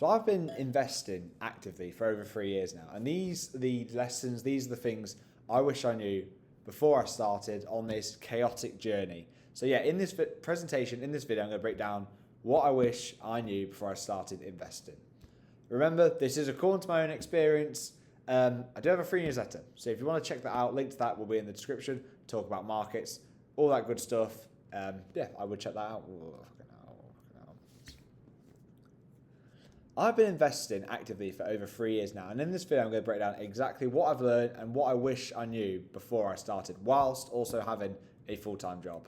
So I've been investing actively for over 3 years now, and these are the lessons, these are the things I wish I knew before I started on this chaotic journey. So yeah, in this presentation, in this video, I'm going to break down what I wish I knew before I started investing. Remember, this is according to my own experience. I do have a free newsletter, so if you want to check that out, link to that will be in the description. Talk about markets, all that good stuff. Yeah, I would check that out. I've been investing actively for over 3 years now, and in this video I'm going to break down exactly what I've learned and what I wish I knew before I started, whilst also having a full-time job.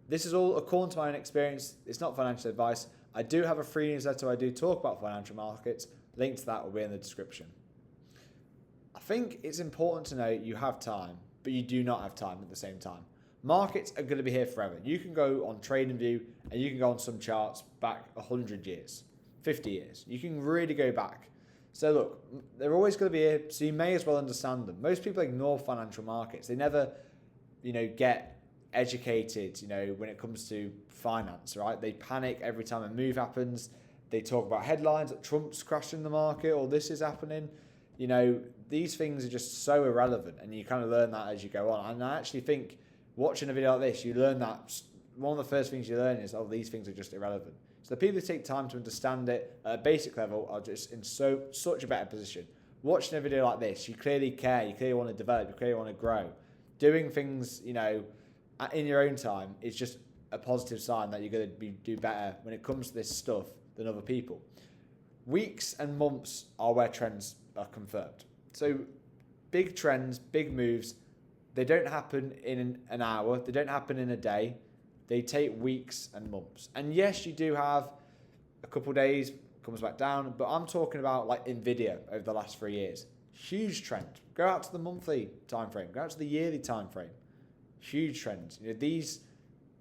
This is all according to my own experience. It's not financial advice. I do have a free newsletter. I do talk about financial markets. Link to that will be in the description. I think it's important to know you have time, but you do not have time at the same time. Markets are going to be here forever. You can go on TradingView and you can go on some charts back 100 years. 50 years. You can really go back. So look, they're always going to be here, so you may as well understand them. Most people ignore financial markets. They never, get educated, when it comes to finance, right? They panic every time a move happens. They talk about headlines that Trump's crashing the market or this is happening. These things are just so irrelevant, and you kind of learn that as you go on. And I actually think watching a video like this, you learn that one of the first things you learn is, these things are just irrelevant. So the people who take time to understand it at a basic level are just in such a better position. Watching a video like this, you clearly care, you clearly want to develop, you clearly want to grow. Doing things, in your own time is just a positive sign that you're going to do better when it comes to this stuff than other people. Weeks and months are where trends are confirmed. So big trends, big moves, they don't happen in an hour, they don't happen in a day. They take weeks and months. And yes, you do have a couple of days, comes back down, but I'm talking about like Nvidia over the last 3 years. Huge trend. Go out to the monthly time frame, go out to the yearly time frame. Huge trends. These,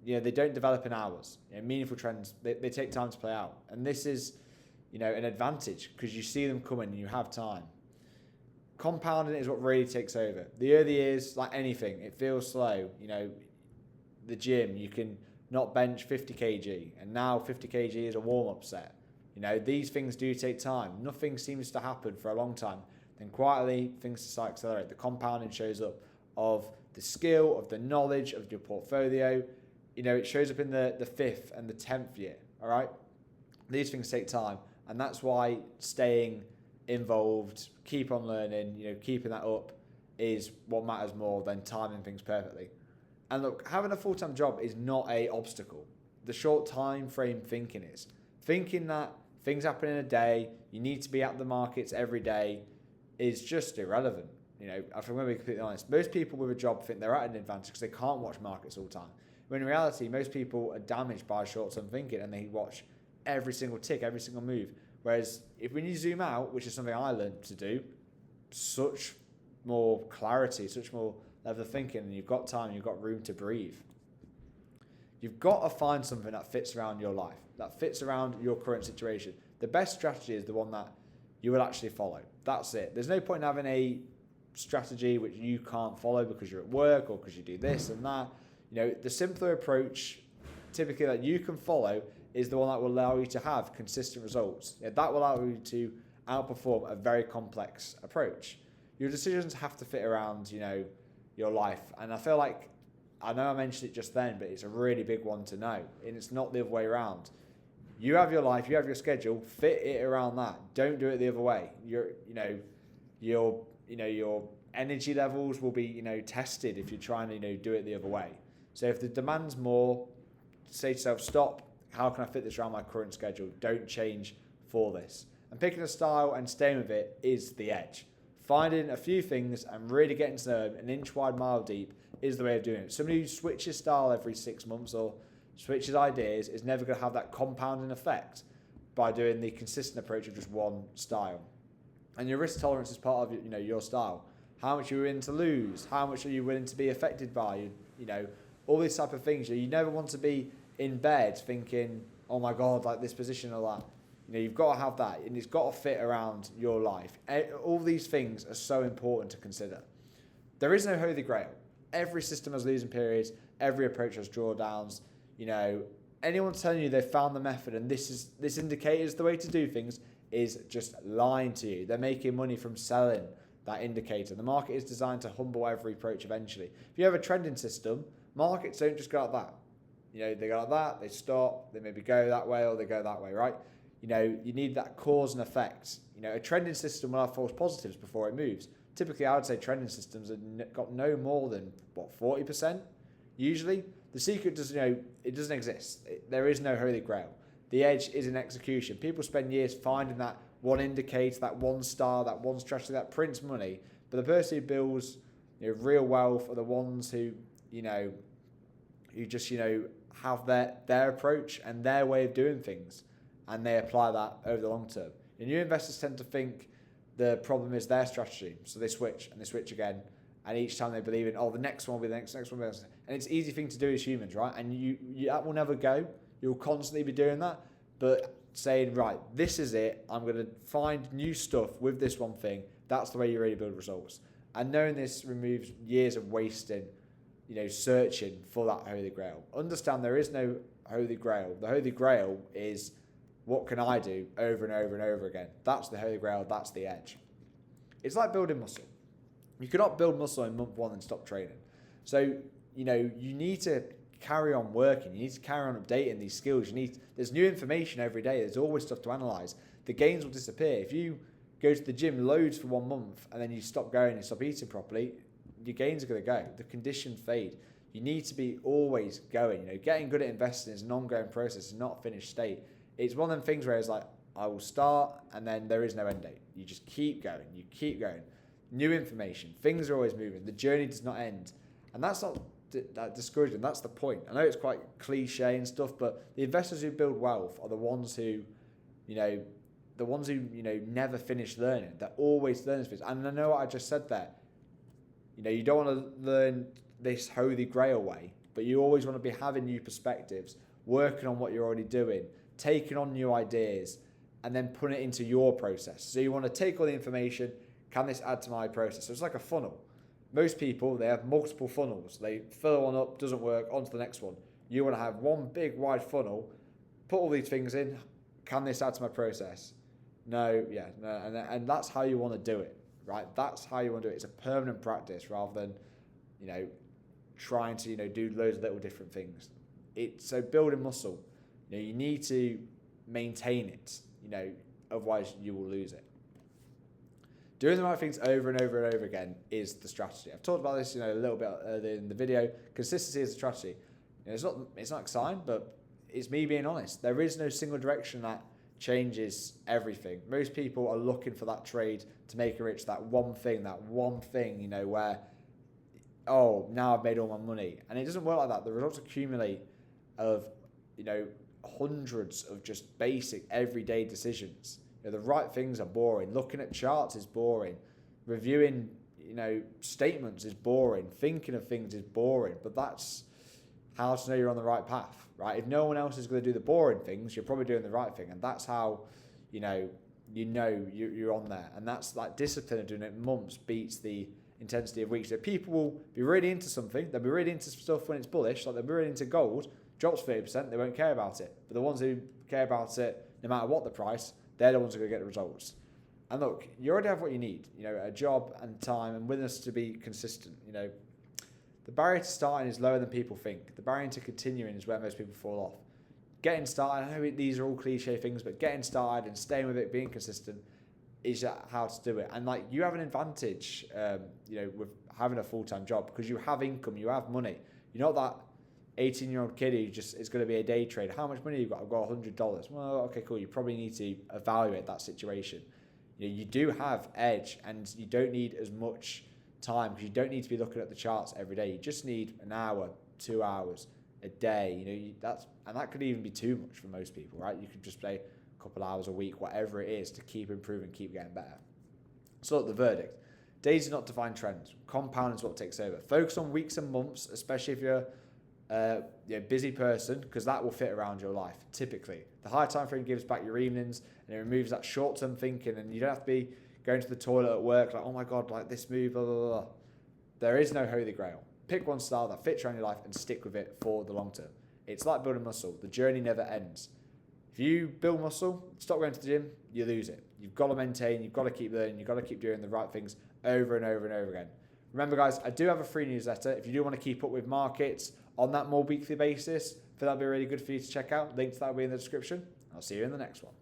they don't develop in hours. Meaningful trends, they take time to play out. And this is, an advantage because you see them coming and you have time. Compounding is what really takes over. The early years, like anything, it feels slow. The gym, you can not bench 50 kg, and now 50 kg is a warm-up set. These things do take time. Nothing seems to happen for a long time. Then quietly, things start to accelerate. The compounding shows up of the skill, of the knowledge, of your portfolio. It shows up in the 5th and the 10th year, all right? These things take time, and that's why staying involved, keep on learning, keeping that up is what matters more than timing things perfectly. And look, having a full-time job is not an obstacle. The short time frame thinking is. Thinking that things happen in a day, you need to be at the markets every day is just irrelevant. If I'm going to be completely honest, most people with a job think they're at an advantage because they can't watch markets all the time. When in reality, most people are damaged by short-term thinking and they watch every single tick, every single move. Whereas when you zoom out, which is something I learned to do, such more clarity, such more level of thinking, and you've got time, you've got room to breathe. You've got to find something that fits around your life, that fits around your current situation. The best strategy is the one that you will actually follow. That's it. There's no point in having a strategy which you can't follow because you're at work or because you do this and that. The simpler approach typically that you can follow is the one that will allow you to have consistent results. That will allow you to outperform a very complex approach. Your decisions have to fit around, your life. And I feel like, I know I mentioned it just then, but it's a really big one to know. And it's not the other way around. You have your life, you have your schedule, fit it around that. Don't do it the other way. Your energy levels will be, tested if you're trying to, do it the other way. So if the demand's more, say to yourself, stop, how can I fit this around my current schedule? Don't change for this. And picking a style and staying with it is the edge. Finding a few things and really getting to know them an inch wide, mile deep is the way of doing it. Somebody who switches style every 6 months or switches ideas is never going to have that compounding effect by doing the consistent approach of just one style. And your risk tolerance is part of your style. How much are you willing to lose? How much are you willing to be affected by? All these type of things. You never want to be in bed thinking, oh my God, like this position or that. You've got to have that, and it's got to fit around your life. All these things are so important to consider. There is no holy grail. Every system has losing periods. Every approach has drawdowns. Anyone telling you they've found the method and this indicator is the way to do things is just lying to you. They're making money from selling that indicator. The market is designed to humble every approach eventually. If you have a trending system, markets don't just go like that. They go like that, they stop, they maybe go that way or they go that way, right? You need that cause and effect. A trending system will have false positives before it moves. Typically, I would say trending systems have got no more than, 40%? Usually. The secret does, it doesn't exist. There is no holy grail. The edge is in execution. People spend years finding that one indicator, that one star, that one strategy that prints money. But the person who builds real wealth are the ones who, who just, have their approach and their way of doing things. And they apply that over the long term. And new investors tend to think the problem is their strategy. So they switch and they switch again. And each time they believe in, the next one will be the next one will be the next. And it's an easy thing to do as humans, right? And you that will never go. You'll constantly be doing that. But saying, right, this is it. I'm going to find new stuff with this one thing. That's the way you really build results. And knowing this removes years of wasting, searching for that holy grail. Understand there is no holy grail. The holy grail is, what can I do over and over and over again? That's the holy grail. That's the edge. It's like building muscle. You cannot build muscle in month one and stop training. So, you need to carry on working. You need to carry on updating these skills. There's new information every day. There's always stuff to analyze. The gains will disappear. If you go to the gym loads for 1 month and then you stop going and stop eating properly, your gains are going to go. The conditions fade. You need to be always going. Getting good at investing is an ongoing process. It's not a finished state. It's one of them things where it's like, I will start and then there is no end date. You just keep going. You keep going. New information. Things are always moving. The journey does not end. And that's not that discouraging. That's the point. I know it's quite cliche and stuff, but the investors who build wealth are the ones who, never finish learning. They're always learning. And I know what I just said there. You don't want to learn this holy grail way, but you always want to be having new perspectives, working on what you're already doing, taking on new ideas, and then putting it into your process. So you want to take all the information. Can this add to my process? So it's like a funnel. Most people, they have multiple funnels. They fill one up, doesn't work, on to the next one. You want to have one big wide funnel, put all these things in. Can this add to my process? No, yeah, no, and that's how you want to do it, right? That's how you want to do it. It's a permanent practice rather than, trying to, do loads of little different things. So building muscle, you need to maintain it, otherwise you will lose it. Doing the right things over and over and over again is the strategy. I've talked about this, a little bit earlier in the video. Consistency is a strategy. It's not exciting, but it's me being honest. There is no single direction that changes everything. Most people are looking for that trade to make it rich, that one thing, where, now I've made all my money. And it doesn't work like that. The results accumulate of, hundreds of just basic everyday decisions. The right things are boring. Looking at charts is boring. Reviewing, statements is boring. Thinking of things is boring. But that's how to know you're on the right path, right? If no one else is going to do the boring things, you're probably doing the right thing. And that's how, you're on there. And that's like discipline of doing it months beats the intensity of weeks. So people will be really into something. They'll be really into stuff when it's bullish. Like they'll be really into gold. Drops 30%, they won't care about it. But the ones who care about it, no matter what the price, they're the ones who are going to get the results. And look, you already have what you need, a job and time and willingness to be consistent. The barrier to starting is lower than people think. The barrier to continuing is where most people fall off. Getting started, I know these are all cliche things, but getting started and staying with it, being consistent is how to do it. And you have an advantage, with having a full-time job because you have income, you have money. You're not that 18-year-old kid who just is going to be a day trader. How much money have you got? I've got $100. Well, okay, cool. You probably need to evaluate that situation. You do have edge and you don't need as much time because you don't need to be looking at the charts every day. You just need an hour, 2 hours a day. That could even be too much for most people, right? You could just play a couple hours a week, whatever it is, to keep improving, keep getting better. So the verdict. Days do not define trends. Compound is what takes over. Focus on weeks and months, especially if you're busy person, because that will fit around your life. Typically, the high time frame gives back your evenings and it removes that short-term thinking, and you don't have to be going to the toilet at work like, oh my god, like this move, blah, blah, blah. There is no holy grail. Pick one style that fits around your life and stick with it for the long term. It's like building muscle. The journey never ends. If you build muscle, stop going to the gym, you lose it. You've got to maintain, you've got to keep learning, you've got to keep doing the right things over and over and over again. Remember, guys, I do have a free newsletter. If you do want to keep up with markets on that more weekly basis, that'd be really good for you to check out. Link to that will be in the description. I'll see you in the next one.